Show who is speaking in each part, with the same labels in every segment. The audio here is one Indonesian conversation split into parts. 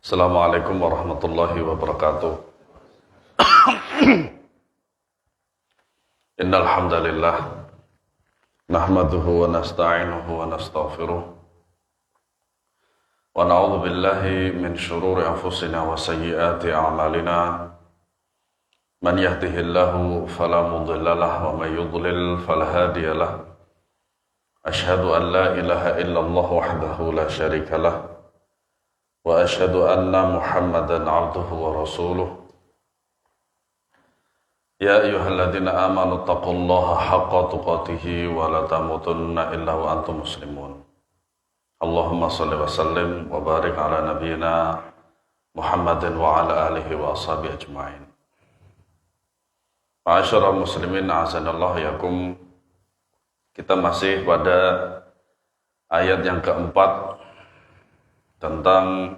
Speaker 1: Assalamualaikum warahmatullahi wabarakatuh. Innal hamdalillah nahmaduhu wa nasta'inuhu wa nastaghfiruh wa na'udzu billahi min shururi anfusina wa sayyiati a'malina. Man yahdihillahu fala mudilla lahu wa man yudlil fala hadiya lahu. Asyhadu an la ilaha illallah wahdahu la syarika lahu wa asyhadu anna Muhammadan abduhu wa rasuluh. Ya ayyuhalladzina amanu taqullaha haqqa tuqatih wa la tamutunna illa wa antum muslimun. Allahumma shalli wa sallim wa barik ala nabiyyina Muhammadin wa ala alihi wa ashabihi ajma'in. Ma'asyiral muslimin a'azanallahu yakum. Kita masih pada ayat yang keempat tentang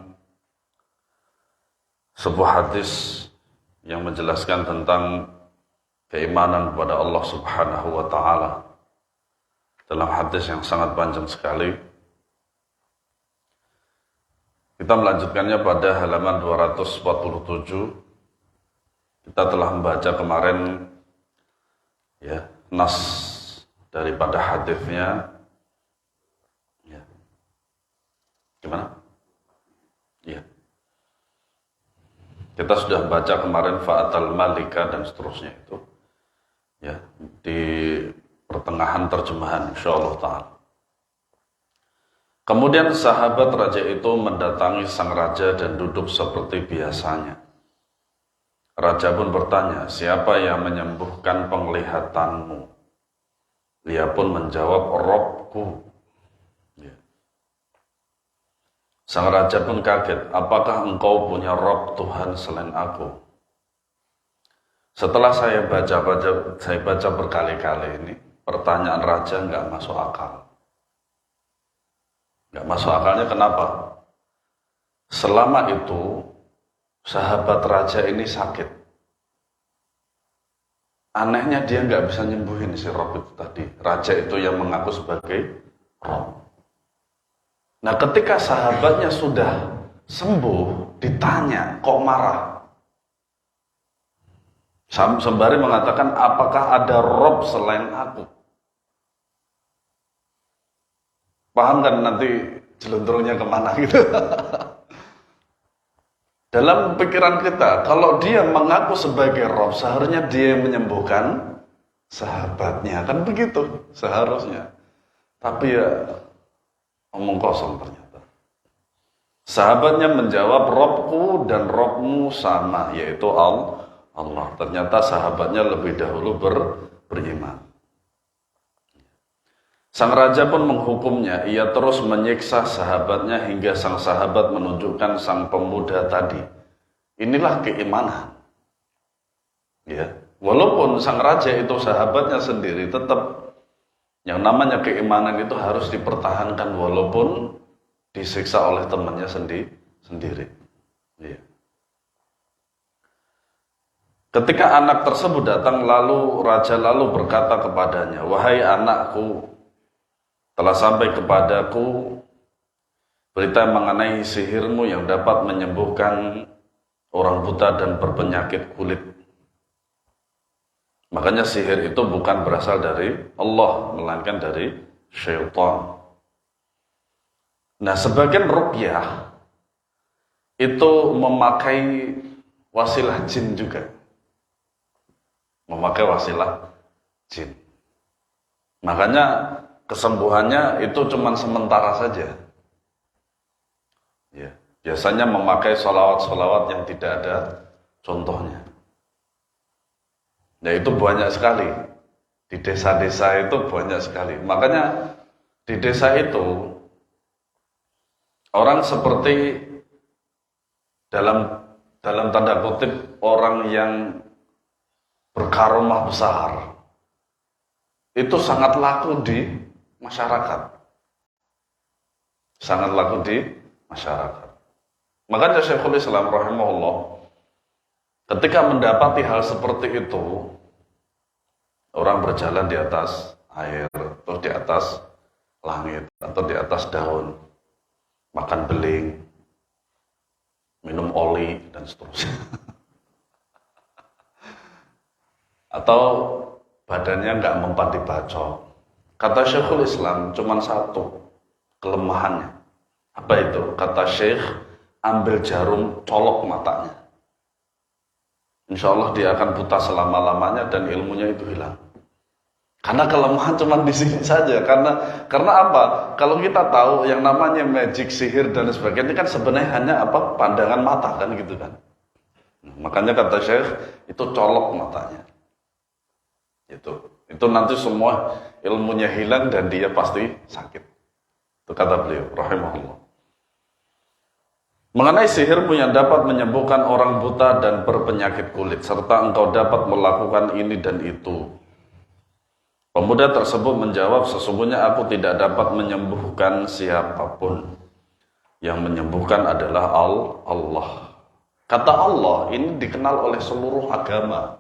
Speaker 1: sebuah hadis yang menjelaskan tentang keimanan kepada Allah Subhanahu wa Ta'ala. Dalam hadis yang sangat panjang sekali, kita melanjutkannya pada halaman 247. Kita telah membaca kemarin ya, nas daripada hadisnya. Ya. Gimana? Ya. Kita sudah baca kemarin fa'atal malika dan seterusnya itu. Ya, di pertengahan terjemahan insyaallah ta'ala. Kemudian sahabat raja itu mendatangi sang raja dan duduk seperti biasanya. Raja pun bertanya, siapa yang menyembuhkan penglihatanmu? Dia pun menjawab, Robku. Ya. Sang raja pun kaget, apakah engkau punya Rob Tuhan selain aku? Setelah saya baca berkali-kali ini, pertanyaan raja nggak masuk akal. Nggak masuk akalnya kenapa? Selama itu, sahabat raja ini sakit. Anehnya dia nggak bisa nyembuhin si Rob itu tadi. Raja itu yang mengaku sebagai Rob. Nah, ketika sahabatnya sudah sembuh, ditanya, kok marah? Sembari mengatakan, apakah ada Rob selain aku? Paham kan nanti jelunturnya kemana gitu? Dalam pikiran kita, kalau dia mengaku sebagai Rob, seharusnya dia yang menyembuhkan sahabatnya. Kan begitu seharusnya. Tapi ya, omong kosong ternyata. Sahabatnya menjawab, Robku dan Robmu sama, yaitu Allah. Ternyata sahabatnya lebih dahulu beriman. Sang raja pun menghukumnya. Ia terus menyiksa sahabatnya hingga sang sahabat menunjukkan sang pemuda tadi. Inilah keimanan. Ya, walaupun sang raja itu sahabatnya sendiri, tetap yang namanya keimanan itu harus dipertahankan walaupun disiksa oleh temannya sendiri. Ya. Ketika anak tersebut datang, raja berkata kepadanya, wahai anakku, telah sampai kepadaku berita mengenai sihirmu yang dapat menyembuhkan orang buta dan berpenyakit kulit. Makanya sihir itu bukan berasal dari Allah, melainkan dari syaitan. Nah, sebagian ruqyah itu memakai wasilah jin juga. Memakai wasilah jin. Makanya kesembuhannya itu cuma sementara saja. Ya, biasanya memakai sholawat-sholawat yang tidak ada contohnya. Nah, itu banyak sekali. Di desa-desa itu banyak sekali. Makanya di desa itu orang seperti dalam tanda kutip orang yang berkaromah besar itu sangat laku di masyarakat. Sangat laku di masyarakat. Makanya Syekhul Islam rahimahullah ketika mendapati hal seperti itu, orang berjalan di atas air, atau di atas langit, atau di atas daun, makan beling, oli dan seterusnya. Atau badannya nggak mempan dibacok. Kata Syekhul Islam cuma satu kelemahannya. Apa itu? Kata Syekh, ambil jarum, colok matanya. Insya Allah dia akan buta selama-lamanya dan ilmunya itu hilang. Karena kelemahan cuma di sini saja. Karena apa? Kalau kita tahu yang namanya magic, sihir dan sebagainya kan sebenarnya hanya apa? Pandangan mata kan gitu kan. Makanya kata Syekh itu colok matanya. Itu nanti semua ilmunya hilang dan dia pasti sakit. Itu kata beliau, rahimahullah. Mengenai sihirmu yang dapat menyembuhkan orang buta dan berpenyakit kulit, serta engkau dapat melakukan ini dan itu. Pemuda tersebut menjawab, sesungguhnya aku tidak dapat menyembuhkan siapapun. Yang menyembuhkan adalah Allah. Kata Allah ini dikenal oleh seluruh agama,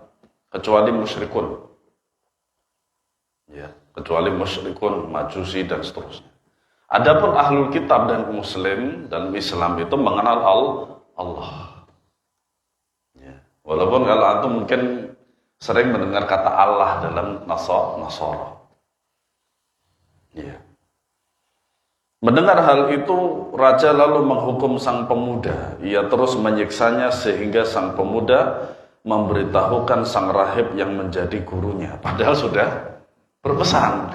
Speaker 1: kecuali musyrikun. Ya, kecuali musyrikun, majusi dan seterusnya. Adapun ahlul kitab dan muslim dan Islam itu mengenal Allah. Ya. Walaupun kalau antum mungkin sering mendengar kata Allah dalam Nasara. Ya. Mendengar hal itu, raja lalu menghukum sang pemuda. Ia terus menyiksanya sehingga sang pemuda memberitahukan sang rahib yang menjadi gurunya. Padahal sudah berpesan.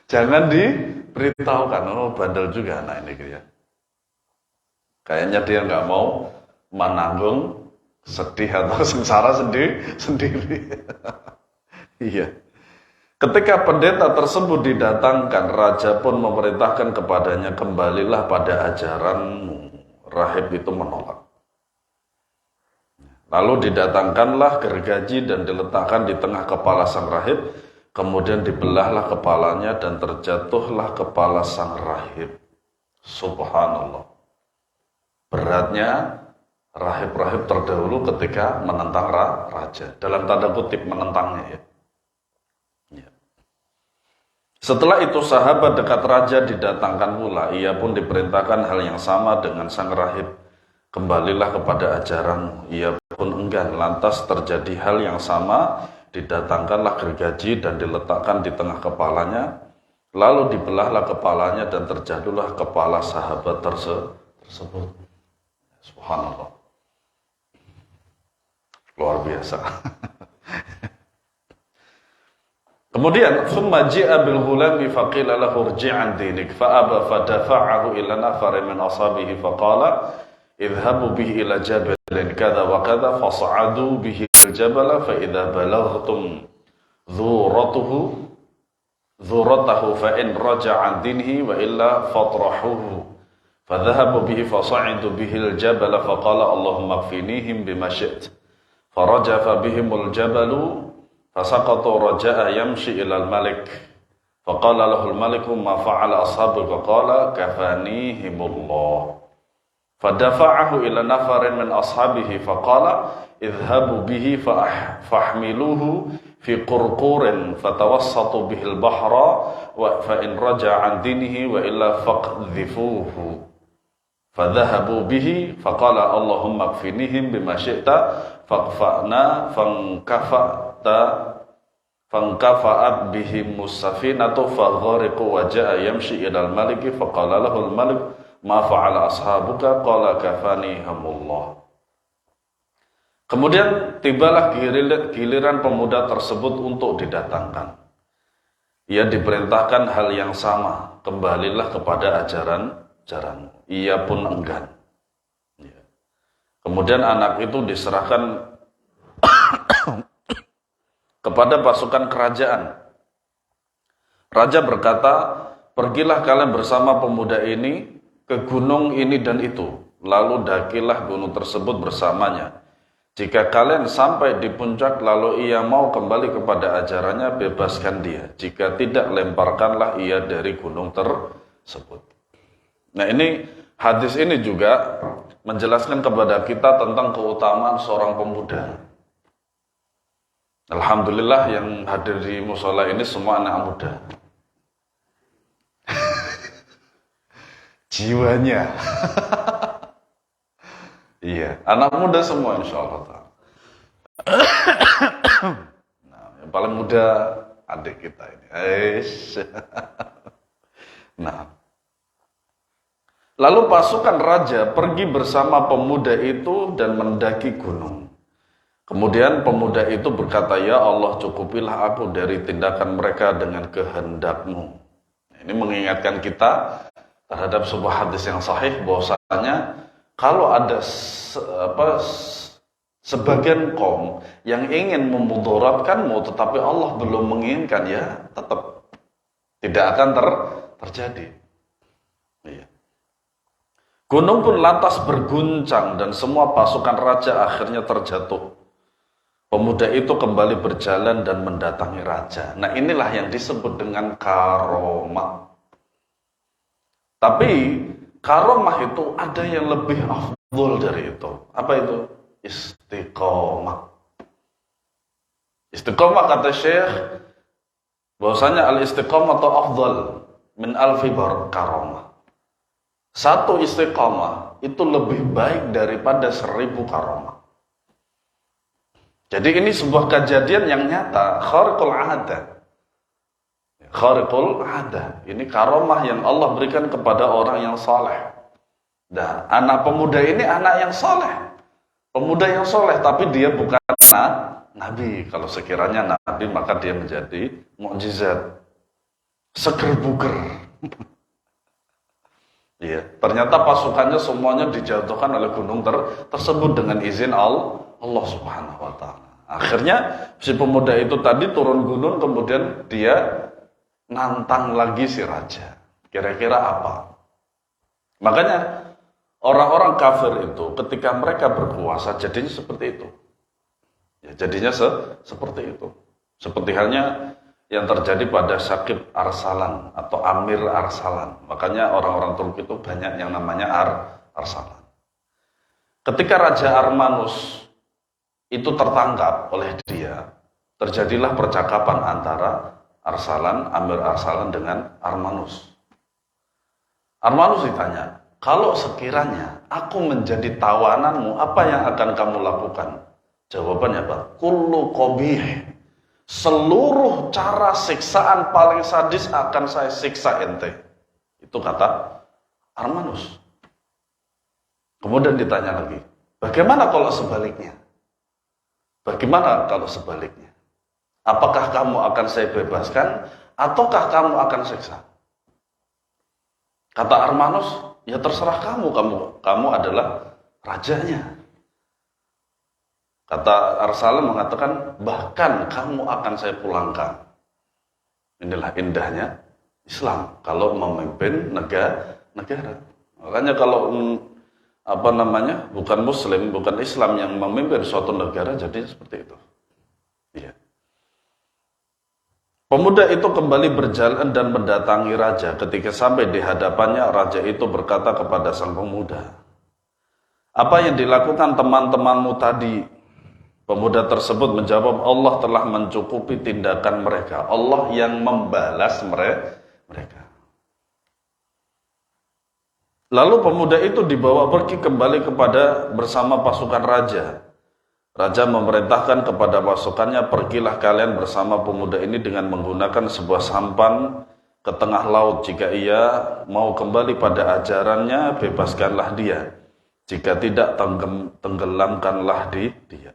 Speaker 1: Jangan diberitahukan. Oh, bandel juga anak ini ya. Kayaknya dia nggak mau menanggung sedih atau sengsara sendiri. Iya. Ketika pendeta tersebut didatangkan, raja pun memerintahkan kepadanya, kembalilah pada ajaranmu. Rahib itu menolak. Lalu didatangkanlah gergaji dan diletakkan di tengah kepala sang rahib. Kemudian dibelahlah kepalanya dan terjatuhlah kepala sang rahib. Subhanallah. Beratnya rahib-rahib terdahulu ketika menentang raja. Dalam tanda kutip menentangnya ya. Setelah itu sahabat dekat raja didatangkan pula. Ia pun diperintahkan hal yang sama dengan sang rahib. Kembalilah kepada ajaranmu. Ia pun enggan. Lantas terjadi hal yang sama. Didatangkanlah gergaji dan diletakkan di tengah kepalanya. Lalu dibelahlah kepalanya dan terjatuhlah kepala sahabat tersebut. Subhanallah. Luar biasa. Kemudian, thumma ji'a bil ghulami faqila lahu irji' an dinik fa aba fadafa'ahu ila nafarin min ashabihi faqala idhabu bihi ila jabalin kadha wa kadha fas'adu bihi al-jabala fa idza balaghtum dhuratahu fa in raja'a an dinihi wa illa fatrahuhu fadhahabu bihi fas'adu bihi al-jabala faqala Allahumma kfinihim bima syi'ta farajafa bihim al-jabalu fasaqatu raja'a yamshi ila al-malik faqala lahu al-maliku ma fa'ala ashabuka qala kafanihimullah fadafa'ahu ila nafarin min ashabihi faqala idhabu bihi fahmiluhu fi qurqurin fatawassatu bihi al-bahra wa fa in raja'a an dinihi wa illa faqdhifuhu fadhahabu bihi faqala Allahumma kfinihim bima syi'ta faqfa'na fankafa'at bihi musafinatu faghariqu wa ja'a yamshi ila al-maliki faqala lahu al-malik ma fa'ala ashabuka qala kafanihumullah. Kemudian tibalah giliran pemuda tersebut untuk didatangkan. Ia diperintahkan hal yang sama, kembalilah kepada ajaranmu. Ia pun enggan. Kemudian anak itu diserahkan kepada pasukan kerajaan. Raja berkata, pergilah kalian bersama pemuda ini ke gunung ini dan itu. Lalu dakilah gunung tersebut bersamanya. Jika kalian sampai di puncak lalu ia mau kembali kepada ajarannya, bebaskan dia. Jika tidak, lemparkanlah ia dari gunung tersebut. Nah ini, hadis ini juga menjelaskan kepada kita tentang keutamaan seorang pemuda. Alhamdulillah yang hadir di musola ini semua anak muda. Jiwanya. Iya, anak muda semua insya Allah. Nah, yang paling muda adik kita ini. Eish. Nah, lalu pasukan raja pergi bersama pemuda itu dan mendaki gunung. Kemudian pemuda itu berkata, "Ya Allah, cukupilah aku dari tindakan mereka dengan kehendak-Mu." Ini mengingatkan kita terhadap sebuah hadis yang sahih bahwasanya kalau ada sebagian kaum yang ingin memudaratkanmu tetapi Allah belum menginginkan, ya tetap tidak akan terjadi. Iya. Gunung pun lantas berguncang dan semua pasukan raja akhirnya terjatuh. Pemuda itu kembali berjalan dan mendatangi raja. Nah, inilah yang disebut dengan karomah. Tapi karomah itu ada yang lebih afdol dari itu. Apa itu? Istiqomah. Istiqomah kata Syekh bahwasanya al-istiqomah atau afdal min alfi karomah. Satu istiqomah itu lebih baik daripada 1000 karomah. Jadi ini sebuah kejadian yang nyata, khariqul ada. Khariqul ada. Ini karomah yang Allah berikan kepada orang yang saleh. Nah, anak pemuda ini anak yang saleh. Pemuda yang saleh, tapi dia bukan nabi. Kalau sekiranya nabi, maka dia menjadi mukjizat. Seger buger. Iya, ternyata pasukannya semuanya dijatuhkan oleh gunung tersebut dengan izin Allah Subhanahu wa Ta'ala. Akhirnya si pemuda itu tadi turun gunung, kemudian dia nantang lagi si raja. Kira-kira apa? Makanya orang-orang kafir itu ketika mereka berkuasa jadinya seperti itu. Ya, jadinya seperti itu. Seperti halnya yang terjadi pada Syakib Arsalan atau Amir Arsalan. Makanya orang-orang Turki itu banyak yang namanya Arsalan. Ketika Raja Armanus itu tertangkap oleh dia, terjadilah percakapan antara Arsalan, Amir Arsalan dengan Armanus. Armanus ditanya, "Kalau sekiranya aku menjadi tawananmu, apa yang akan kamu lakukan?" Jawabannya apa? "Kullu qabih." Seluruh cara siksaan paling sadis akan saya siksa ente. Itu kata Armanus. Kemudian ditanya lagi, bagaimana kalau sebaliknya? Bagaimana kalau sebaliknya? Apakah kamu akan saya bebaskan ataukah kamu akan siksa? Kata Armanus, ya terserah kamu adalah rajanya. Kata Arsalan mengatakan, bahkan kamu akan saya pulangkan. Inilah indahnya Islam kalau memimpin negara. Makanya kalau bukan Muslim, bukan Islam yang memimpin suatu negara, jadi seperti itu. Iya. Pemuda itu kembali berjalan dan mendatangi raja. Ketika sampai di hadapannya, raja itu berkata kepada sang pemuda, "Apa yang dilakukan teman-temanmu tadi?" Pemuda tersebut menjawab, "Allah telah mencukupi tindakan mereka. Allah yang membalas mereka." Lalu pemuda itu dibawa pergi kembali bersama pasukan raja. Raja memerintahkan kepada pasukannya, "Pergilah kalian bersama pemuda ini dengan menggunakan sebuah sampan ke tengah laut. Jika ia mau kembali pada ajarannya, bebaskanlah dia. Jika tidak, tenggelamkanlah dia."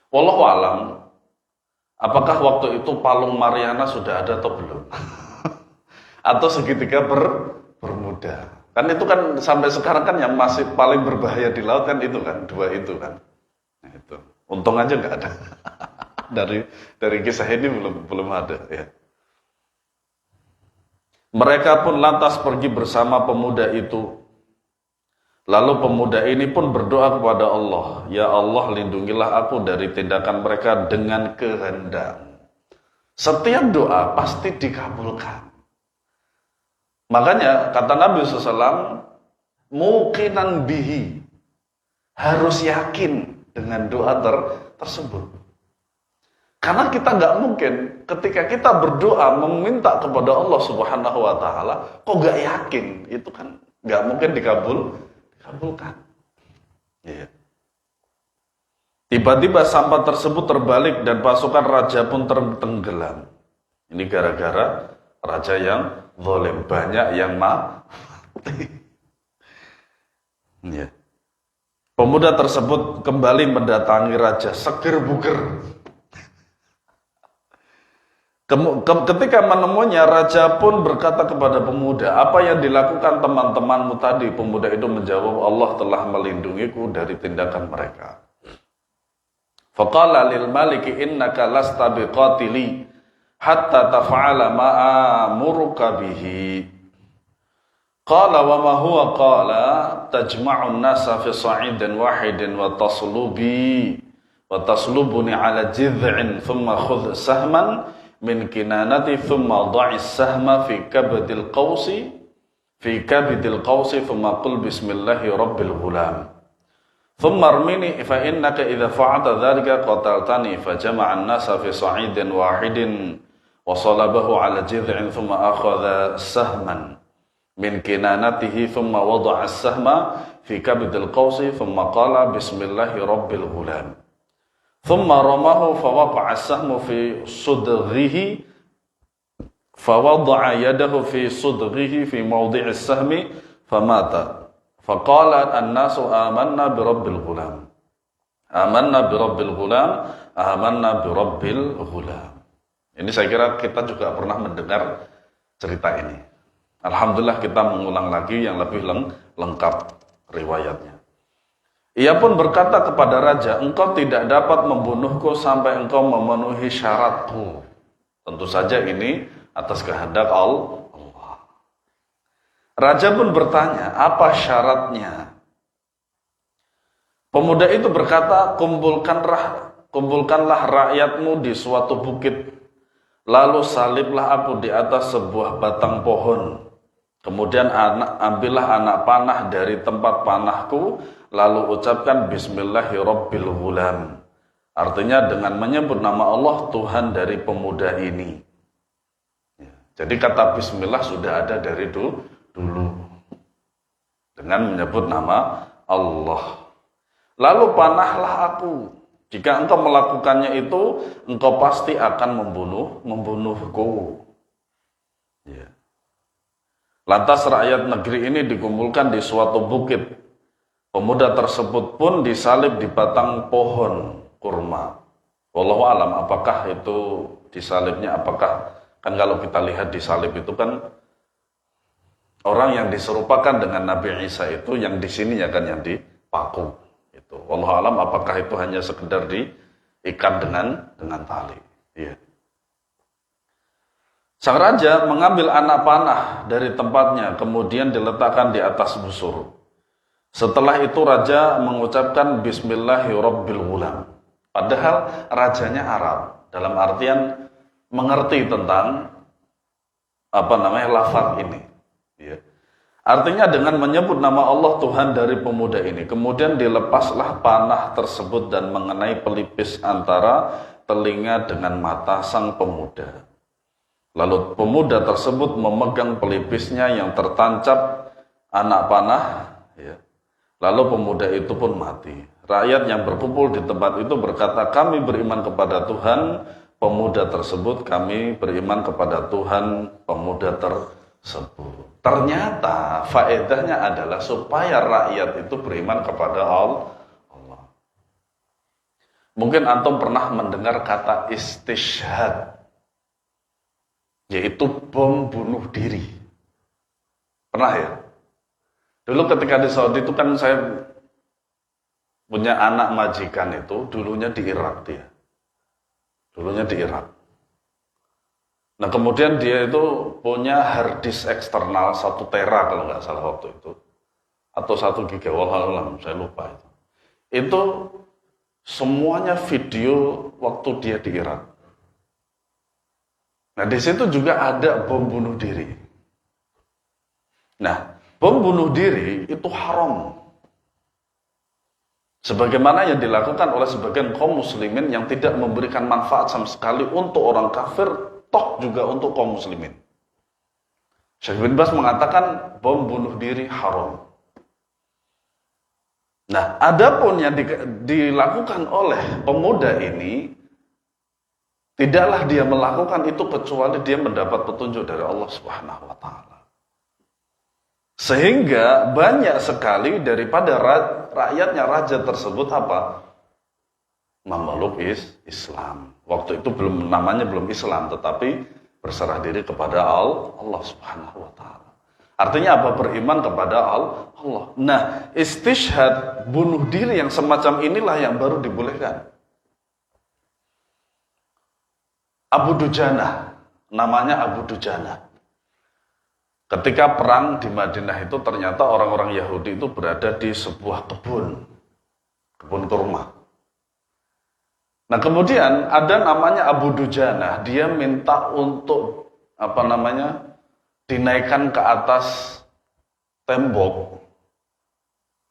Speaker 1: Wallahu alam, apakah waktu itu palung Mariana sudah ada atau belum? Atau segitiga bermuda? Kan itu kan sampai sekarang kan yang masih paling berbahaya di laut kan itu kan, dua itu kan. Nah, itu. Untung aja nggak ada. dari kisah ini belum ada ya. Mereka pun lantas pergi bersama pemuda itu. Lalu pemuda ini pun berdoa kepada Allah, "Ya Allah, lindungilah aku dari tindakan mereka dengan kehendak." Setiap doa pasti dikabulkan. Makanya kata Nabi SAW, muqinan bihi, harus yakin dengan doa tersebut. Karena kita nggak mungkin ketika kita berdoa meminta kepada Allah Subhanahu Wa Taala, kok nggak yakin, itu kan nggak mungkin dikabulkan. Tiba-tiba sampah tersebut terbalik dan pasukan raja pun tenggelam. Ini gara-gara raja yang zalim, banyak yang mati. Ya. Pemuda tersebut kembali mendatangi raja seger buger. Ketika menemuinya, raja pun berkata kepada pemuda, apa yang dilakukan teman-temanmu tadi? Pemuda itu menjawab, Allah telah melindungiku dari tindakan mereka. Faqala lil maliki innaka lasta biqatili hatta taf'ala ma amuruka bihi. Qala wa ma huwa qala tajma'u an-nasa fi sa'idin wahidin wa taslubuni ala jid'in thumma khudh sahman min kinanati thumma dha'i sahma fi kabdil qawsi thumma qul bismillahi rabbil ghulam. ثم ارمني فإنك إذا فعلت ذلك قتلتني فجمع الناس في صعيد واحد وصلبه على جذع ثم أخذ سهما من كنانته ثم وضع السهم في كبد القوس ثم قال بسم الله رب الغلام ثم رماه فوقع السهم في صدغه فوضع يده في صدغه في موضع السهم فمات. Faqala an-nasu amanna birabbil ghulam. Amanna birabbil ghulam, amanna birabbil ghulam. Ini saya kira kita juga pernah mendengar cerita ini. Alhamdulillah kita mengulang lagi yang lebih lengkap riwayatnya. Ia pun berkata kepada raja, engkau tidak dapat membunuhku sampai engkau memenuhi syaratku. Tentu saja ini atas kehendak Allah. Raja pun bertanya, apa syaratnya? Pemuda itu berkata, kumpulkanlah rakyatmu di suatu bukit, lalu saliblah aku di atas sebuah batang pohon. Kemudian ambillah anak panah dari tempat panahku, lalu ucapkan Bismillahirrabbilghulam. Artinya dengan menyebut nama Allah, Tuhan dari pemuda ini. Jadi kata Bismillah sudah ada dari dulu dengan menyebut nama Allah. Lalu panahlah aku. Jika engkau melakukannya itu, engkau pasti akan membunuhku. Ya. Lantas rakyat negeri ini dikumpulkan di suatu bukit. Pemuda tersebut pun disalib di batang pohon kurma. Wallahu alam, apakah itu disalibnya, apakah, kan kalau kita lihat disalib itu kan orang yang diserupakan dengan Nabi Isa itu yang di sini ya kan yang dipaku itu. Wallahu alam apakah itu hanya sekedar diikat dengan tali. Iya. Sang raja mengambil anak panah dari tempatnya kemudian diletakkan di atas busur. Setelah itu raja mengucapkan Bismillahirrabbilghulam. Padahal rajanya Arab, dalam artian mengerti tentang lafaz ini. Ya. Artinya dengan menyebut nama Allah Tuhan dari pemuda ini, kemudian dilepaslah panah tersebut dan mengenai pelipis antara telinga dengan mata sang pemuda. Lalu pemuda tersebut memegang pelipisnya yang tertancap anak panah, ya. Lalu pemuda itu pun mati. Rakyat yang berkumpul di tempat itu berkata, kami beriman kepada Tuhan pemuda tersebut, kami beriman kepada Tuhan pemuda tersebut. Ternyata faedahnya adalah supaya rakyat itu beriman kepada Allah. Mungkin antum pernah mendengar kata istishhad, yaitu bom bunuh diri. Pernah ya? Dulu ketika di Saudi itu kan saya punya anak majikan itu, dulunya di Irak dia. Dulunya di Irak. Nah kemudian dia itu punya hard disk eksternal 1 tera kalau nggak salah waktu itu, atau 1 giga, wallahualam saya lupa itu. Itu semuanya video waktu dia di Irak. Nah di situ juga ada bom bunuh diri. Nah bom bunuh diri itu haram, sebagaimana yang dilakukan oleh sebagian kaum muslimin yang tidak memberikan manfaat sama sekali untuk orang kafir, toh juga untuk kaum muslimin. Syekh bin Baz mengatakan bom bunuh diri haram. Nah, adapun yang dilakukan oleh pemuda ini, tidaklah dia melakukan itu kecuali dia mendapat petunjuk dari Allah Subhanahu wa taala. Sehingga banyak sekali daripada rakyatnya raja tersebut apa? Memeluk Islam. Waktu itu namanya belum Islam, tetapi berserah diri kepada Allah Subhanahu wa taala. Artinya apa? Beriman kepada Allah. Nah, istishhad, bunuh diri yang semacam inilah yang baru dibolehkan. Abu Dujana, namanya Abu Dujana. Ketika perang di Madinah itu ternyata orang-orang Yahudi itu berada di sebuah kebun kurma. Nah, kemudian ada namanya Abu Dujana, dia minta untuk dinaikkan ke atas tembok,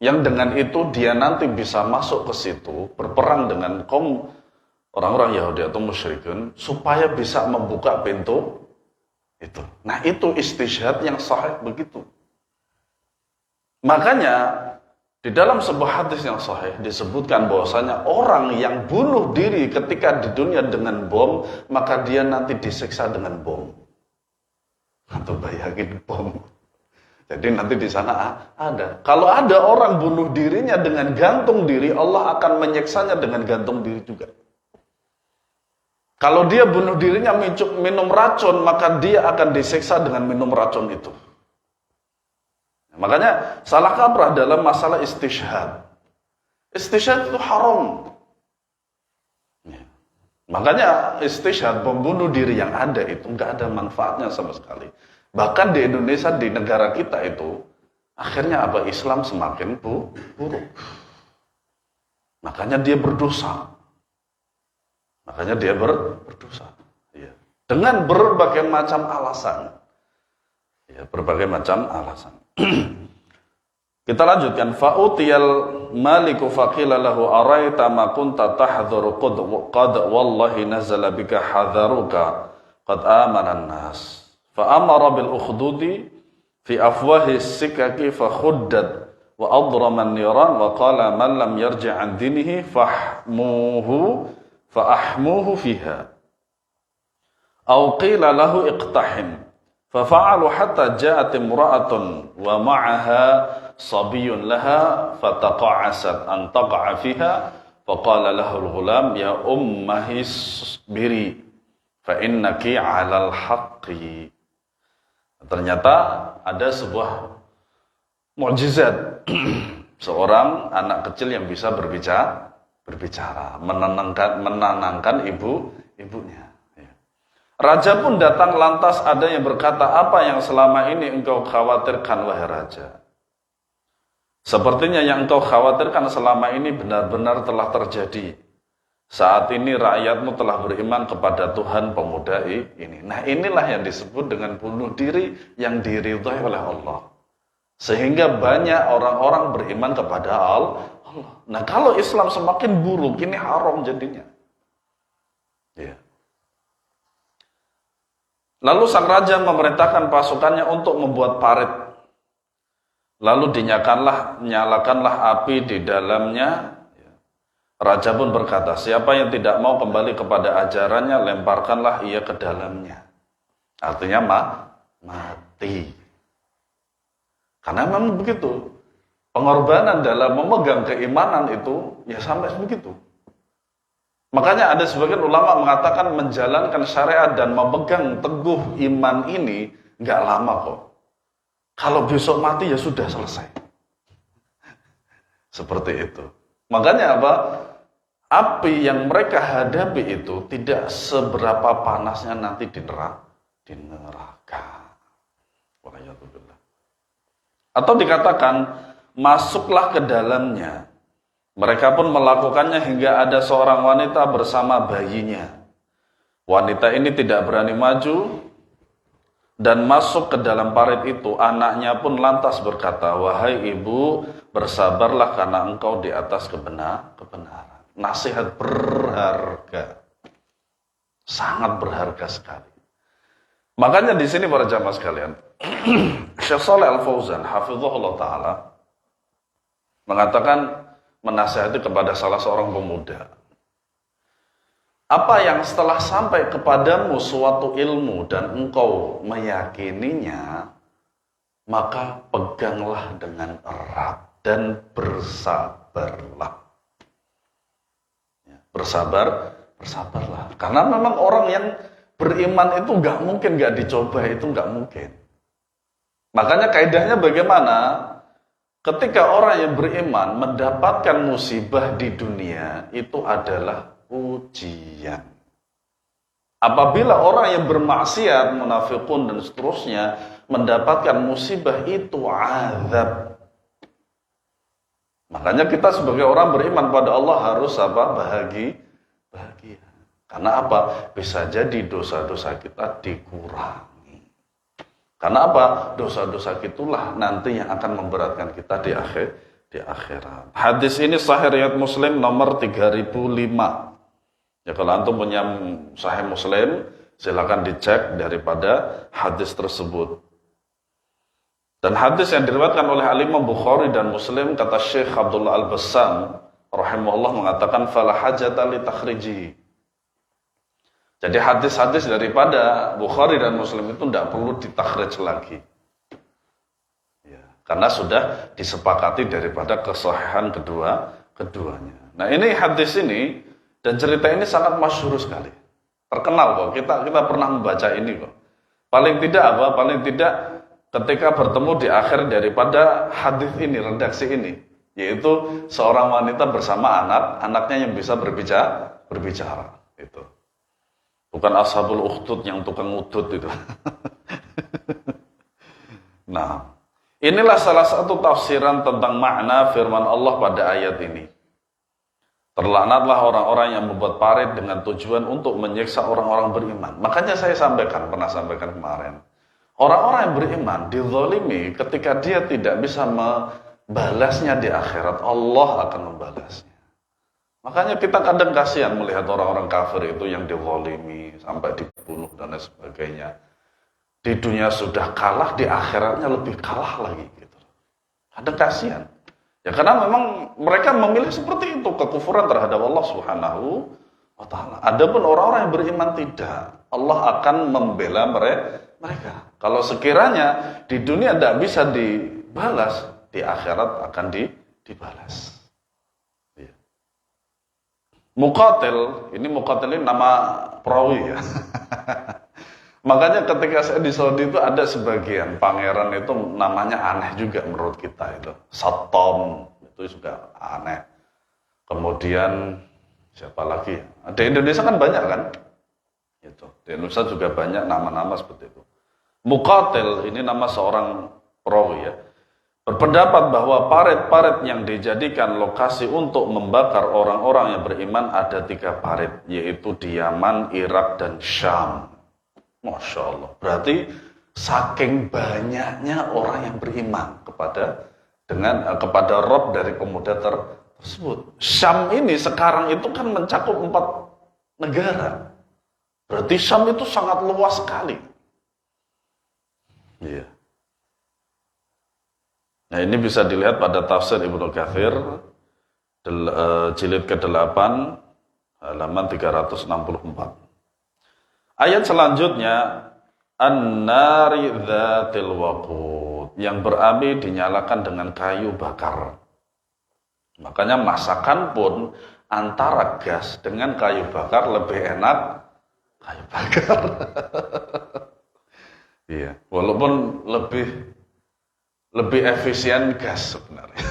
Speaker 1: yang dengan itu dia nanti bisa masuk ke situ berperang dengan kaum orang-orang Yahudi atau musyrikin supaya bisa membuka pintu itu. Nah, itu istishhad yang sahih begitu. Makanya di dalam sebuah hadis yang sahih disebutkan bahwasanya orang yang bunuh diri ketika di dunia dengan bom, maka dia nanti disiksa dengan bom. Atau bayangin bom. Jadi nanti di sana ada. Kalau ada orang bunuh dirinya dengan gantung diri, Allah akan menyiksanya dengan gantung diri juga. Kalau dia bunuh dirinya minum racun, maka dia akan disiksa dengan minum racun itu. Makanya salah kaprah dalam masalah istishhad. Istishhad itu haram. Makanya istishhad, membunuh diri yang ada itu nggak ada manfaatnya sama sekali. Bahkan di Indonesia, di negara kita itu, akhirnya apa? Islam semakin buruk. Makanya dia berdosa. Berdosa. Ya. Dengan berbagai macam alasan. Ya, berbagai macam alasan. Kita lanjutkan. Fa'utiyal maliku faqila lahu araita ma kunta tahdharu qad wallahi nazala bika hadharuka qad amana an-nas. Fa amara bil ukhdudi fi afwahi sikaki fa khuddat wa adrama an-niran wa qala man lam yarji' an dinihi fahmuhu fiha. Aw qila lahu iqtahim. Fa fa'alu hatta ja'at imra'atun wa ma'aha sabiyun laha fataqa'asat an taqa'a fiha faqala lahu al-ghulam ya ummahi isbiri fa innaki 'alal haqqi. Ternyata ada sebuah mukjizat seorang anak kecil yang bisa berbicara, menenangkan ibunya. Raja pun datang, lantas ada yang berkata, apa yang selama ini engkau khawatirkan wahai raja? Sepertinya yang engkau khawatirkan selama ini benar-benar telah terjadi. Saat ini rakyatmu telah beriman kepada Tuhan pemuda ini. Nah, inilah yang disebut dengan bunuh diri yang diridhai oleh Allah. Sehingga banyak orang-orang beriman kepada Allah. Nah, kalau Islam semakin buruk, ini haram jadinya. Ya. Lalu sang raja memerintahkan pasukannya untuk membuat parit. Lalu nyalakanlah api di dalamnya. Raja pun berkata, siapa yang tidak mau kembali kepada ajarannya, lemparkanlah ia ke dalamnya. Artinya mati. Karena memang begitu. Pengorbanan dalam memegang keimanan itu, ya sampai begitu. Makanya ada sebagian ulama mengatakan menjalankan syariat dan memegang teguh iman ini nggak lama kok. Kalau besok mati ya sudah selesai. Seperti itu. Makanya apa? Api yang mereka hadapi itu tidak seberapa panasnya nanti di neraka. Atau dikatakan masuklah ke dalamnya. Mereka pun melakukannya hingga ada seorang wanita bersama bayinya. Wanita ini tidak berani maju dan masuk ke dalam parit itu. Anaknya pun lantas berkata, wahai ibu, bersabarlah karena engkau di atas kebenaran. Nasihat berharga. Sangat berharga sekali. Makanya di sini para jamaah sekalian, Syekh Shalih Al Fauzan hafizahullah taala mengatakan menasihati kepada salah seorang pemuda. Apa yang setelah sampai kepadamu suatu ilmu dan engkau meyakininya, maka peganglah dengan erat dan bersabarlah. Bersabarlah. Karena memang orang yang beriman itu nggak mungkin nggak dicoba, itu nggak mungkin. Makanya kaidahnya bagaimana? Ketika orang yang beriman mendapatkan musibah di dunia, itu adalah ujian. Apabila orang yang bermaksiat, munafikun dan seterusnya mendapatkan musibah, itu azab. Makanya kita sebagai orang beriman pada Allah harus bahagia. Karena apa? Bisa jadi dosa-dosa kita dikurangi. Karena apa? Dosa-dosa itulah nanti yang akan memberatkan kita di akhirat. Hadis ini sahih riwayat Muslim nomor 3005. Ya, kalau antum punya Sahih Muslim, silakan dicek daripada hadis tersebut. Dan hadis yang diriwayatkan oleh Al-Imam Bukhari dan Muslim, kata Syekh Abdullah Al-Bassam rahimahullah mengatakan fala hajata li takhrijihi. Jadi hadis-hadis daripada Bukhari dan Muslim itu tidak perlu ditakhrij lagi. Ya, karena sudah disepakati daripada kesahihan keduanya. Nah, ini hadis ini dan cerita ini sangat masyhur sekali. Terkenal kok. Kita pernah membaca ini kok. Paling tidak ketika bertemu di akhir daripada hadis ini, redaksi ini, yaitu seorang wanita bersama anaknya yang bisa berbicara. Itu. Bukan ashabul ukhdud yang tukang udud itu. Nah, inilah salah satu tafsiran tentang makna firman Allah pada ayat ini. Terlaknatlah orang-orang yang membuat parit dengan tujuan untuk menyiksa orang-orang beriman. Makanya saya pernah sampaikan kemarin. Orang-orang yang beriman dizalimi ketika dia tidak bisa membalasnya di akhirat, Allah akan membalasnya. Makanya kita kadang kasihan melihat orang-orang kafir itu yang dizalimi sampai dibunuh dan lain sebagainya. Di dunia sudah kalah, di akhiratnya lebih kalah lagi gitu. Kadang kasihan. Ya karena memang mereka memilih seperti itu, kekufuran terhadap Allah Subhanahu wa taala. Adapun orang-orang yang beriman tidak, Allah akan membela mereka. Kalau sekiranya di dunia tidak bisa dibalas, di akhirat akan dibalas. Ya. Muqatil ini nama perawi ya. Makanya ketika saya di Saudi itu ada sebagian pangeran itu namanya aneh juga menurut kita itu. Satom itu juga aneh. Kemudian siapa lagi? Di Indonesia kan banyak kan? Gitu. Di Indonesia juga banyak nama-nama seperti itu. Muqatil ini nama seorang perawi ya. Berpendapat bahwa parit-parit yang dijadikan lokasi untuk membakar orang-orang yang beriman ada 3 parit, yaitu di Yaman, Irak, dan Syam. Masya Allah. Berarti saking banyaknya orang yang beriman kepada Rob dari pemuda tersebut. Syam ini sekarang itu kan mencakup 4 negara. Berarti Syam itu sangat luas sekali. Iya. Nah, ini bisa dilihat pada tafsir Ibnu Katsir jilid ke-8 halaman 364. Ayat selanjutnya an-nari dzatil waqud, yang berapi dinyalakan dengan kayu bakar. Makanya masakan pun antara gas dengan kayu bakar lebih enak kayu bakar. Iya, walaupun lebih efisien gas sebenarnya.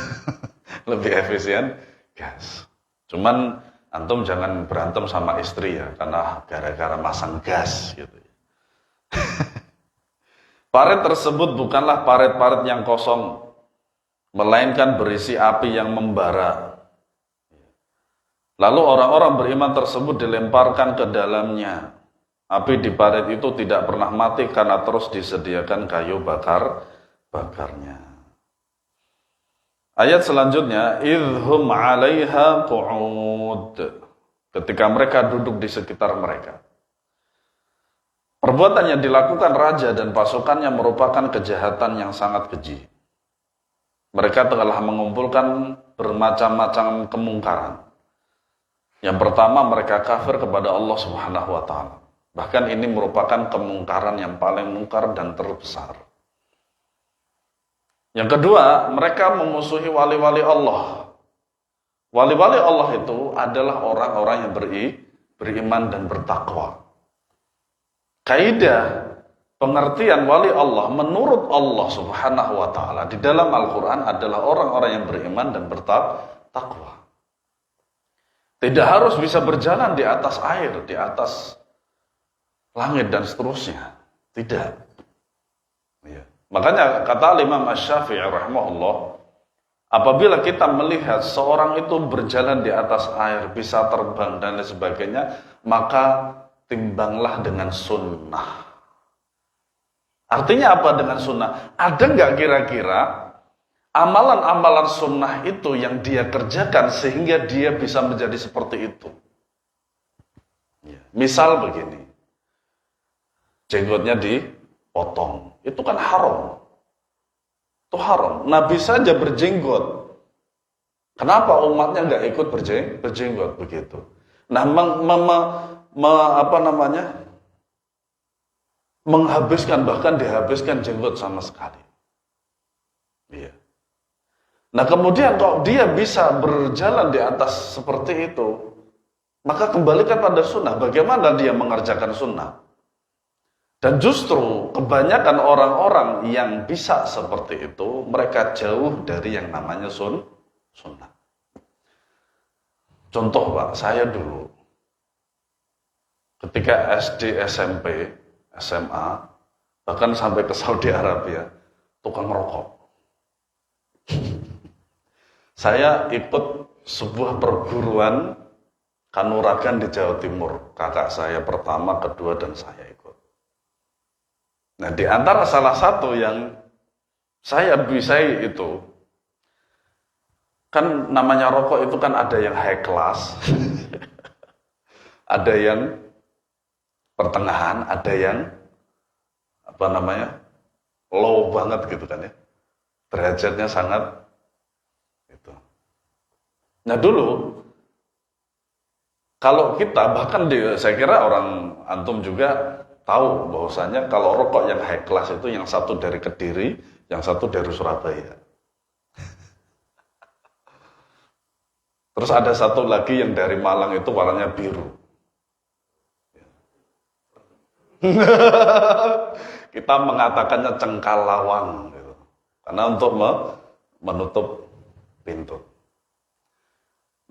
Speaker 1: Lebih efisien gas. Cuman antum jangan berantem sama istri ya, karena gara-gara masang gas gitu. Parit tersebut bukanlah parit-parit yang kosong, melainkan berisi api yang membara. Lalu orang-orang beriman tersebut dilemparkan ke dalamnya. Api di parit itu tidak pernah mati karena terus disediakan kayu bakarnya. Ayat selanjutnya, idhum 'alaiha qu'ud, ketika mereka duduk di sekitar mereka. Perbuatan yang dilakukan raja dan pasukannya merupakan kejahatan yang sangat keji. mereka telah mengumpulkan bermacam-macam kemungkaran. Yang pertama, mereka kafir kepada Allah Subhanahu wa taala. Bahkan ini merupakan kemungkaran yang paling mungkar dan terbesar. Yang kedua, mereka memusuhi wali-wali Allah. Wali-wali Allah itu adalah orang-orang yang beriman dan bertakwa. Kaidah pengertian wali Allah menurut Allah Subhanahu wa taala di dalam Al-Qur'an adalah orang-orang yang beriman dan bertakwa. Tidak harus bisa berjalan di atas air, di atas langit dan seterusnya. Tidak. Ya. Makanya kata Imam Asy-Syafi'i rahimahullah, apabila kita melihat seorang itu berjalan di atas air, bisa terbang dan lain sebagainya, maka timbanglah dengan sunnah. Artinya apa dengan sunnah? Ada nggak kira-kira amalan-amalan sunnah itu yang dia kerjakan sehingga dia bisa menjadi seperti itu? Ya. Misal begini, jenggotnya dipotong, itu kan haram. Itu haram. Nabi saja berjenggot. Kenapa umatnya nggak ikut berjenggot begitu? Nah, menghabiskan, bahkan dihabiskan jenggot sama sekali. Iya. Nah, kemudian kalau dia bisa berjalan di atas seperti itu, maka kembalikan pada sunnah. Bagaimana dia mengerjakan sunnah? Dan justru kebanyakan orang-orang yang bisa seperti itu, mereka jauh dari yang namanya sunnah. Contoh Pak, saya dulu ketika SD, SMP, SMA, bahkan sampai ke Saudi Arabia, tukang rokok. Saya ikut sebuah perguruan kanuragan di Jawa Timur. Kakak saya pertama, kedua, dan saya ikut. Nah, di antara salah satu yang saya bisai itu, kan namanya rokok itu kan ada yang high class, ada yang pertengahan, ada yang low banget gitu kan ya, derajatnya sangat itu. Nah dulu kalau kita bahkan saya kira orang antum juga tahu bahwasanya kalau rokok yang high class itu yang satu dari Kediri, yang satu dari Surabaya. Terus ada satu lagi yang dari Malang itu warnanya biru. Kita mengatakannya cengkalawang gitu. Karena untuk menutup pintu.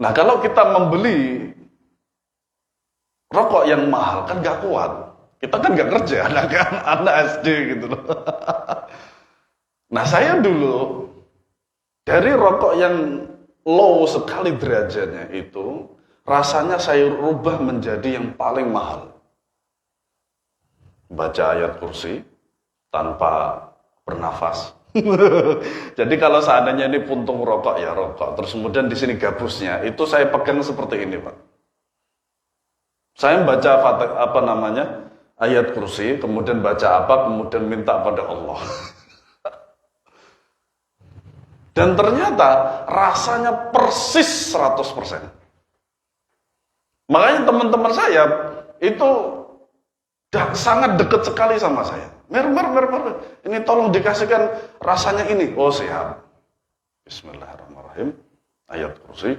Speaker 1: Nah, kalau kita membeli rokok yang mahal kan gak kuat. Kita kan gak kerja, anak SD gitu loh. Nah, saya dulu dari rokok yang low sekali derajatnya itu, rasanya saya rubah menjadi yang paling mahal. Baca ayat kursi tanpa bernafas. Jadi kalau seandainya ini puntung rokok ya rokok, terus kemudian di sini gabusnya, itu saya pegang seperti ini Pak. Saya baca ayat kursi, kemudian baca apa, kemudian minta pada Allah. Dan ternyata rasanya persis 100%. Makanya teman-teman saya itu sangat dekat sekali sama saya. Mer. Ini tolong dikasihkan rasanya ini. Oh siap. Bismillahirrahmanirrahim. Ayat kursi.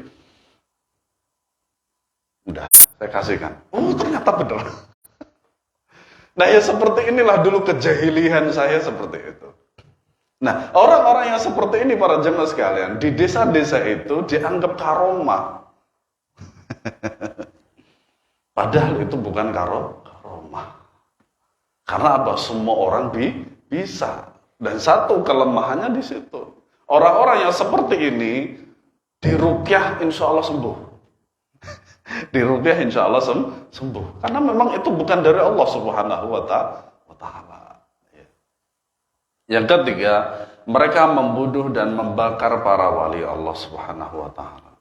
Speaker 1: Udah, saya kasihkan. Oh ternyata benar. Nah ya seperti inilah dulu kejahilian saya seperti itu. Nah, orang-orang yang seperti ini para jemaah sekalian, di desa-desa itu dianggap karomah. Padahal itu bukan karomah. Karena apa? Semua orang bisa. Dan satu kelemahannya di situ. Orang-orang yang seperti ini, diruqyah insya Allah sembuh. Diruqyah insya Allah sembuh. Karena memang itu bukan dari Allah Subhanahu wa ta'ala. Yang ketiga, mereka membunuh dan membakar para wali Allah Subhanahu wa taala.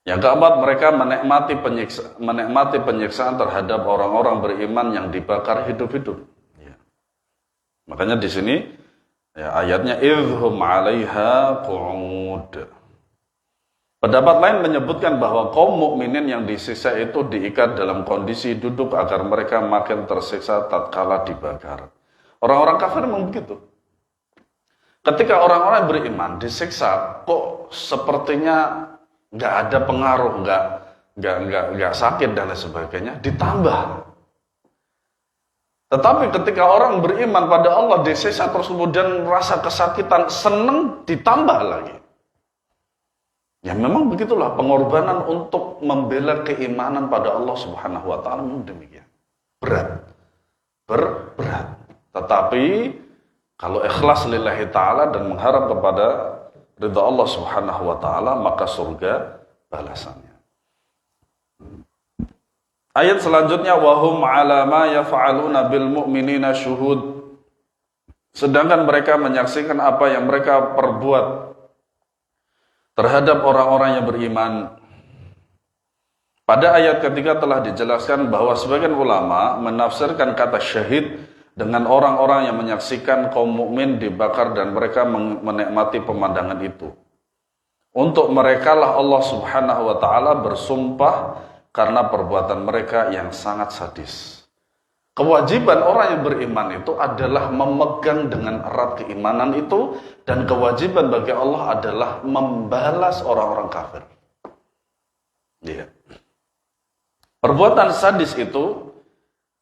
Speaker 1: Yang keempat, mereka menikmati penyiksaan terhadap orang-orang beriman yang dibakar hidup-hidup. Ya. Makanya di sini Ya, ayatnya idhum 'alaiha qu'ud. Pendapat lain menyebutkan bahwa kaum mukminin yang disiksa itu diikat dalam kondisi duduk agar mereka makin tersiksa tatkala dibakar. Orang-orang kafir memang begitu. Ketika orang-orang beriman disiksa, kok sepertinya nggak ada pengaruh, nggak sakit dan lain sebagainya, ditambah. Tetapi ketika orang beriman pada Allah disiksa terus kemudian rasa kesakitan, seneng, ditambah lagi. Ya memang begitulah pengorbanan untuk membela keimanan pada Allah Subhanahu wa taala memang demikian. Berat. Berat. Tetapi kalau ikhlas lillahi taala dan mengharap kepada ridha Allah Subhanahu wa taala, maka surga balasannya. Ayat selanjutnya wahum 'ala ma yaf'aluna bil mu'minina syuhud. Sedangkan mereka menyaksikan apa yang mereka perbuat terhadap orang-orang yang beriman. Pada ayat ketiga telah dijelaskan bahwa sebagian ulama menafsirkan kata syahid dengan orang-orang yang menyaksikan kaum mukmin dibakar dan mereka menikmati pemandangan itu. Untuk mereka lah Allah Subhanahu wa taala bersumpah karena perbuatan mereka yang sangat sadis. Kewajiban orang yang beriman itu adalah memegang dengan erat keimanan itu, dan kewajiban bagi Allah adalah membalas orang-orang kafir. Iya. Perbuatan sadis itu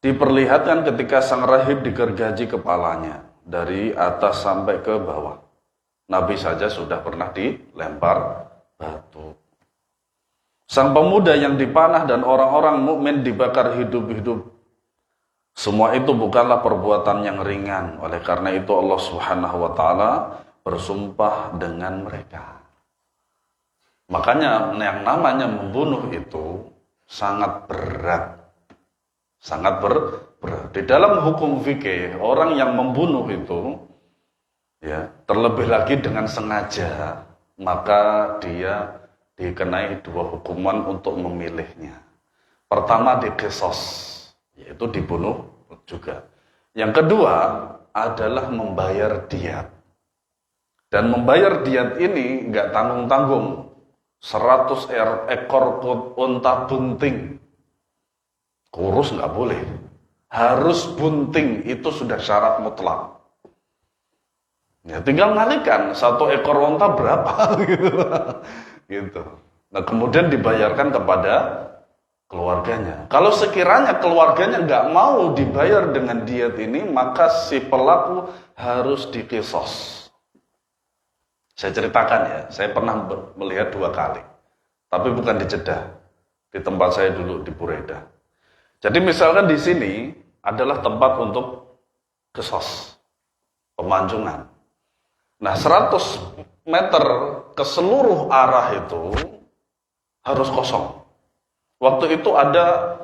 Speaker 1: diperlihatkan ketika sang rahib digergaji kepalanya dari atas sampai ke bawah. Nabi saja sudah pernah dilempar batu. Sang pemuda yang dipanah dan orang-orang mukmin dibakar hidup-hidup. Semua itu bukanlah perbuatan yang ringan. Oleh karena itu Allah Subhanahu wa taala bersumpah dengan mereka. Makanya yang namanya membunuh itu sangat berat. Sangat berat. Di dalam hukum fikih, orang yang membunuh itu ya, terlebih lagi dengan sengaja, maka dia dikenai dua hukuman untuk memilihnya. Pertama diqisas, yaitu dibunuh juga. Yang kedua adalah membayar diat. Dan membayar diat ini nggak tanggung-tanggung. 100 ekor unta bunting. Kurus nggak boleh. Harus bunting, itu sudah syarat mutlak. Ya, tinggal ngalikan 1 ekor unta berapa gitu. Gitu. Nah, kemudian dibayarkan kepada keluarganya. Kalau sekiranya keluarganya nggak mau dibayar dengan diat ini, maka si pelaku harus diqisas. Saya ceritakan ya, saya pernah melihat 2 kali, tapi bukan di Jeddah, di tempat saya dulu di Buraidah. Jadi misalkan di sini adalah tempat untuk qisas, pemanjungan. Nah, 100 meter ke seluruh arah itu harus kosong. Waktu itu ada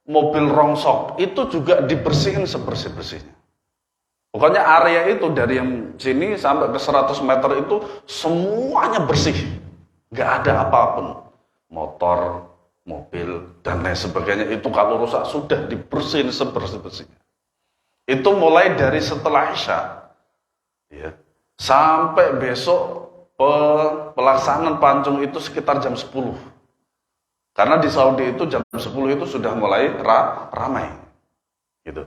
Speaker 1: mobil rongsok, itu juga dibersihin sebersih-bersihnya. Pokoknya area itu dari yang sini sampai ke 100 meter itu semuanya bersih. Gak ada apapun. Motor, mobil, dan lain sebagainya itu kalau rusak sudah dibersihin sebersih-bersihnya. Itu mulai dari setelah Isya. Ya. Sampai besok pelaksanaan pancung itu sekitar jam 10. Karena di Saudi itu jam 10 itu sudah mulai ramai. Gitu.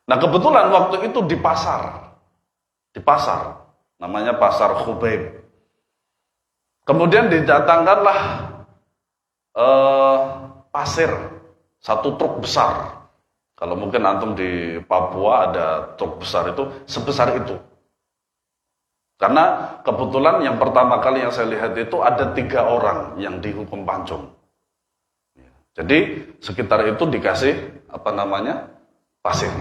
Speaker 1: Nah, kebetulan waktu itu di pasar. Di pasar. Namanya Pasar Khubaib. Kemudian didatangkanlah pasir. 1 truk besar. Kalau mungkin antum di Papua ada truk besar itu sebesar itu. Karena kebetulan yang pertama kali yang saya lihat itu ada 3 orang yang dihukum pancung. Jadi sekitar itu dikasih pasir.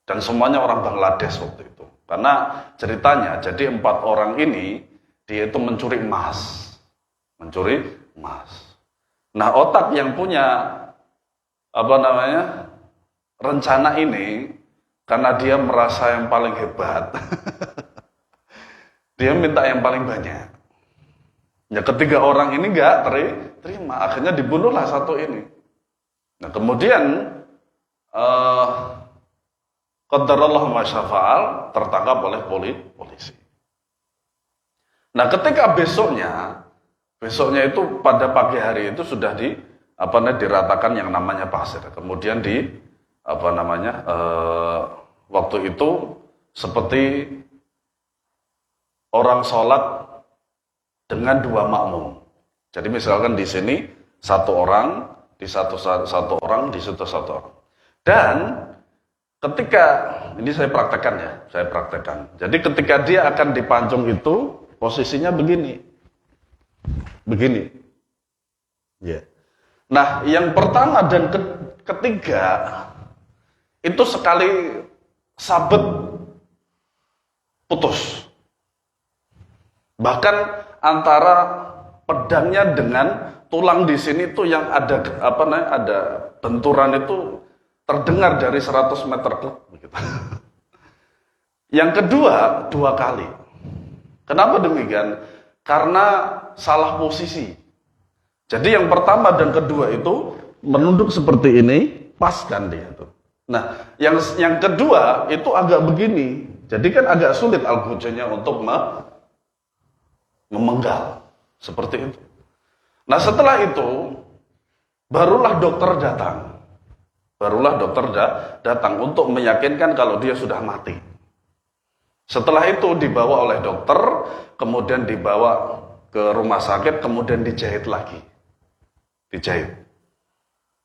Speaker 1: Dan semuanya orang Bangladesh waktu itu. Karena ceritanya, jadi 4 orang ini dia itu mencuri emas. Nah, otak yang punya rencana ini, karena dia merasa yang paling hebat, dia minta yang paling banyak. Ya, ketiga orang ini nggak terima, akhirnya dibunuhlah 1 ini. Nah, kemudian qadarallah ma syafa'al, tertangkap oleh polisi. Nah, ketika besoknya itu pada pagi hari itu sudah diratakan yang namanya pasir. Kemudian waktu itu seperti orang sholat dengan dua makmum. Jadi misalkan di sini satu orang, di satu orang, di situ satu orang. Dan ketika ini saya praktekkan. Jadi ketika dia akan dipancung itu posisinya begini. Ya. Nah, yang pertama dan ketiga itu sekali sabet putus. Bahkan antara pedangnya dengan tulang di sini tuh yang ada benturan itu terdengar dari 100 meter begitu. Yang kedua, 2 kali. Kenapa demikian? Karena salah posisi. Jadi yang pertama dan kedua itu menunduk seperti ini, pas kan dia itu. Nah, yang kedua itu agak begini. Jadi kan agak sulit al-hujanya untuk memenggal seperti itu. Nah, setelah itu barulah dokter datang untuk meyakinkan kalau dia sudah mati. Setelah itu dibawa oleh dokter, kemudian dibawa ke rumah sakit, kemudian dijahit lagi.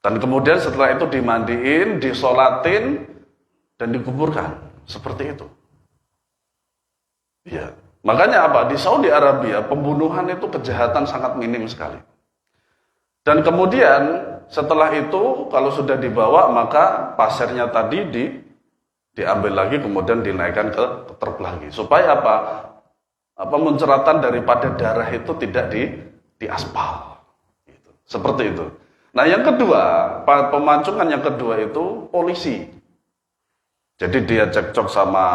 Speaker 1: Dan kemudian setelah itu dimandiin, disolatin, dan dikuburkan. Seperti itu. Ya. Makanya apa? Di Saudi Arabia, pembunuhan itu kejahatan sangat minim sekali. Dan kemudian setelah itu, kalau sudah dibawa, maka pasirnya tadi diambil lagi, kemudian dinaikkan ke truk lagi. Supaya apa? Menceratan daripada darah itu tidak di aspal. Gitu. Seperti itu. Nah, yang kedua, pemancungan yang kedua itu polisi. Jadi dia cekcok sama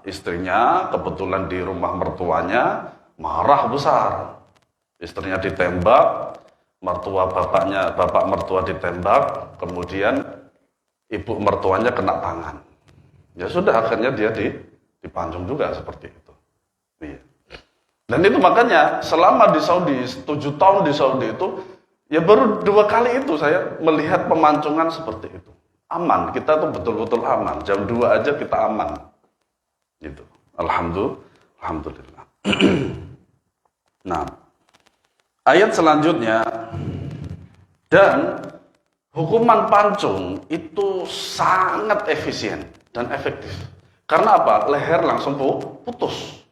Speaker 1: istrinya, kebetulan di rumah mertuanya, marah besar. Istrinya ditembak, bapak mertua ditembak, kemudian ibu mertuanya kena tangan. Ya sudah, akhirnya dia dipancung juga seperti itu. Iya. Dan itu makanya selama di Saudi, 7 tahun di Saudi itu, ya baru 2 kali itu saya melihat pemancungan seperti itu. Aman, kita tuh betul-betul aman. Jam 2 aja kita aman. Gitu. Alhamdulillah. Nah, ayat selanjutnya, dan hukuman pancung itu sangat efisien dan efektif. Karena apa? Leher langsung putus.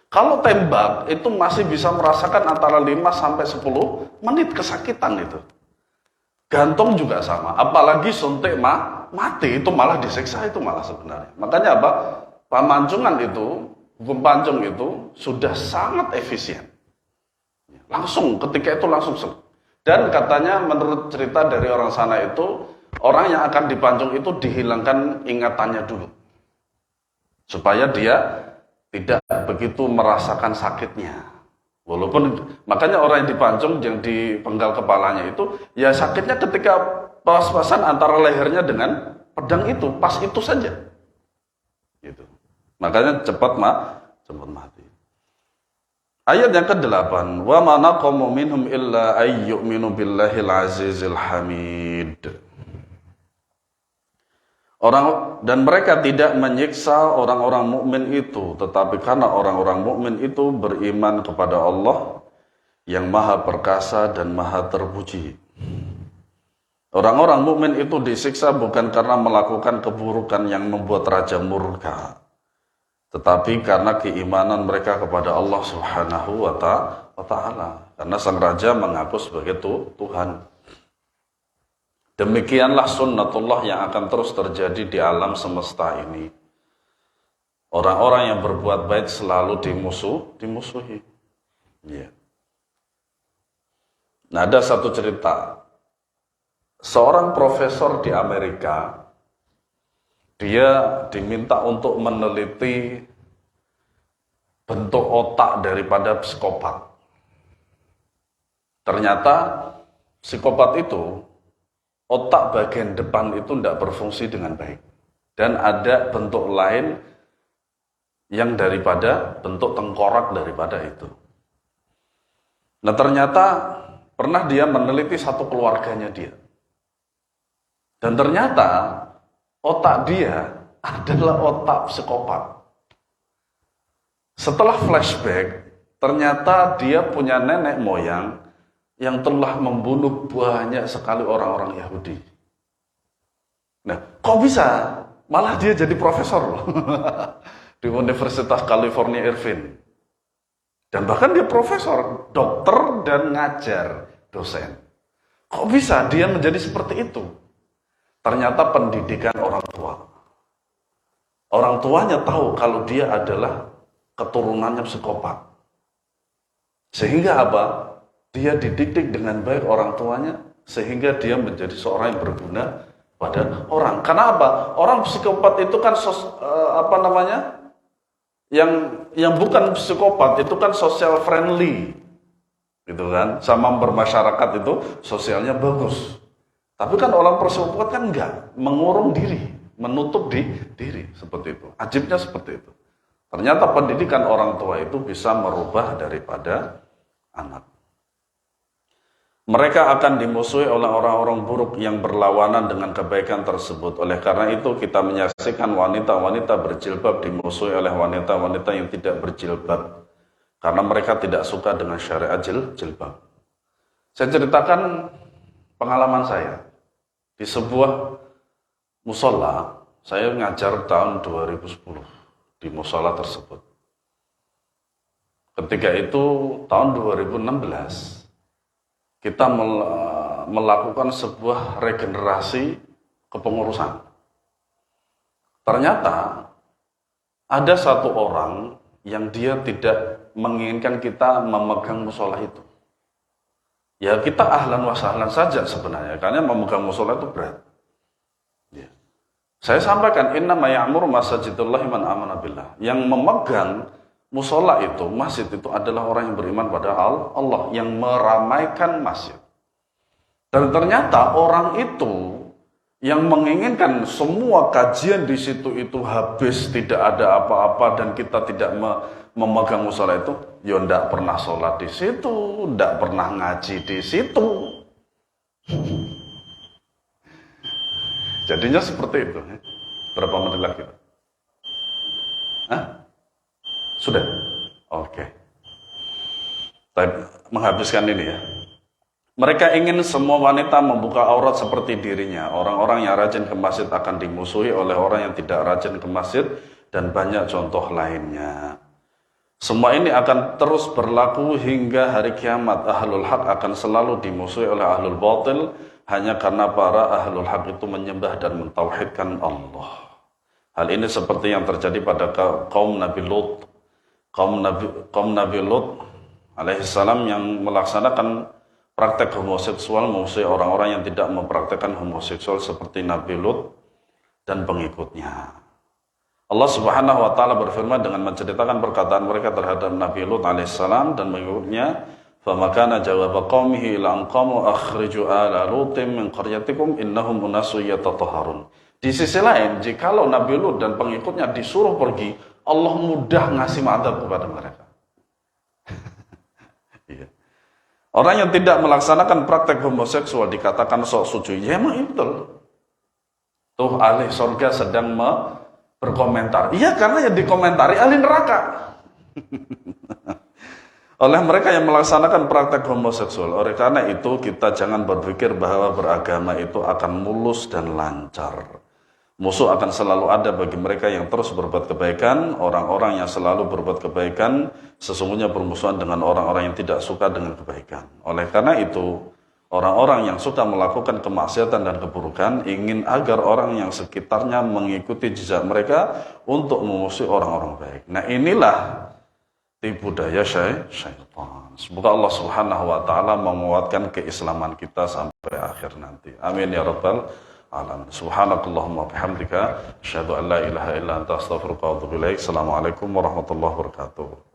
Speaker 1: Kalau tembak itu masih bisa merasakan antara 5 sampai 10 menit kesakitan itu. Gantung juga sama, apalagi suntik mati itu malah disiksa itu malah sebenarnya. Makanya apa? Pemancungan itu, hukum pancung itu sudah sangat efisien. Langsung ketika itu langsung selesai. Dan katanya menurut cerita dari orang sana itu, orang yang akan dipancung itu dihilangkan ingatannya dulu. Supaya dia tidak begitu merasakan sakitnya. Walaupun makanya orang yang dipancung, yang dipenggal kepalanya itu, ya sakitnya ketika pas-pasan antara lehernya dengan pedang itu, pas itu saja. Gitu. Makanya cepat mati. Ayat yang ke-8, wa ma naqamu minhum illa ay yu'minu billahil azizil hamid. Dan mereka tidak menyiksa orang-orang mukmin itu, tetapi karena orang-orang mukmin itu beriman kepada Allah yang Maha Perkasa dan Maha Terpuji. Orang-orang mukmin itu disiksa bukan karena melakukan keburukan yang membuat raja murka, tetapi karena keimanan mereka kepada Allah Subhanahu wa Ta'ala. Karena sang raja mengaku sebagai Tuhan. Demikianlah sunnatullah yang akan terus terjadi di alam semesta ini. Orang-orang yang berbuat baik selalu dimusuhi. Ya. Nah, ada satu cerita. Seorang profesor di Amerika, dia diminta untuk meneliti bentuk otak daripada psikopat. Ternyata psikopat itu, otak bagian depan itu tidak berfungsi dengan baik. Dan ada bentuk lain yang daripada bentuk tengkorak daripada itu. Nah ternyata pernah dia meneliti satu keluarganya dia. Dan ternyata otak dia adalah otak psikopat. Setelah flashback, ternyata dia punya nenek moyang yang telah membunuh banyak sekali orang-orang Yahudi. Nah, kok bisa? Malah dia jadi profesor loh. Di Universitas California Irvine. Dan bahkan dia profesor, dokter, dan ngajar, dosen. Kok bisa dia menjadi seperti itu? Ternyata pendidikan orang tua. Orang tuanya tahu kalau dia adalah keturunannya psikopat. Sehingga apa? Dia dididik dengan baik orang tuanya, sehingga dia menjadi seorang yang berguna pada orang. Karena apa? Orang psikopat itu kan yang bukan psikopat itu kan social friendly, gitu kan? Sama bermasyarakat itu sosialnya bagus. Tapi kan orang psikopat kan enggak, mengurung diri, menutup diri seperti itu. Ajibnya seperti itu. Ternyata pendidikan orang tua itu bisa merubah daripada anak. Mereka akan dimusuhi oleh orang-orang buruk yang berlawanan dengan kebaikan tersebut. Oleh karena itu kita menyaksikan wanita-wanita berjilbab dimusuhi oleh wanita-wanita yang tidak berjilbab. Karena mereka tidak suka dengan syariat jilbab. Saya ceritakan pengalaman saya. Di sebuah musola, saya ngajar tahun 2010 di musola tersebut. Ketika itu tahun 2016, kita melakukan sebuah regenerasi kepengurusan. Ternyata ada satu orang yang dia tidak menginginkan kita memegang musola itu. Ya kita ahlan wa sahlan saja sebenarnya, karena memegang musola itu berat. Ya. Saya sampaikan, innama ya'muru masajidullahi man amana billah. Yang memegang musola itu, masjid itu adalah orang yang beriman pada Allah, yang meramaikan masjid. Dan ternyata orang itu yang menginginkan semua kajian di situ itu habis, tidak ada apa-apa, dan kita tidak memegang musola itu, ya ndak pernah sholat di situ, ndak pernah ngaji di situ. Jadinya seperti itu. Berapa menit lagi? Hah? Sudah? Oke. Menghabiskan ini ya. Mereka ingin semua wanita membuka aurat seperti dirinya. Orang-orang yang rajin ke masjid akan dimusuhi oleh orang yang tidak rajin ke masjid, dan banyak contoh lainnya. Semua ini akan terus berlaku hingga hari kiamat. Ahlul haq akan selalu dimusuhi oleh ahlul batil, hanya karena para ahlul haq itu menyembah dan mentauhidkan Allah. Hal ini seperti yang terjadi pada kaum Nabi Lut. Kaum Nabi Lut alaihissalam yang melaksanakan praktek homoseksual musuhi orang-orang yang tidak mempraktekkan homoseksual seperti Nabi Lut dan pengikutnya. Allah Subhanahu wa taala berfirman dengan menceritakan perkataan mereka terhadap Nabi Lut alaihissalam dan pengikutnya, "Famakana jawab qaumihi ila an qamu akhriju ala lutim min qaryatikum innahum unasun yatatahharun." Di sisi lain, jikalau Nabi Lut dan pengikutnya disuruh pergi, Allah mudah ngasih adab kepada mereka. Iya. Orang yang tidak melaksanakan praktek homoseksual dikatakan sok suci. Ya emang itu. Tuh ahli surga sedang berkomentar. Iya, karena yang dikomentari ahli neraka. Oleh mereka yang melaksanakan praktek homoseksual. Oleh karena itu kita jangan berpikir bahwa beragama itu akan mulus dan lancar. Musuh akan selalu ada bagi mereka yang terus berbuat kebaikan. Orang-orang yang selalu berbuat kebaikan sesungguhnya bermusuhan dengan orang-orang yang tidak suka dengan kebaikan. Oleh karena itu, orang-orang yang suka melakukan kemaksiatan dan keburukan ingin agar orang yang sekitarnya mengikuti jejak mereka untuk memusuhi orang-orang baik. Nah inilah tipu daya syaitan. Semoga Allah Subhanahu wa taala menguatkan keislaman kita sampai akhir nanti. Amin ya rabbal alamin. Subhanakallahumma bihamdika asyhadu an la ilaha illa anta astaghfiruka wa atubu ilaik. Assalamualaikum warahmatullahi wabarakatuh.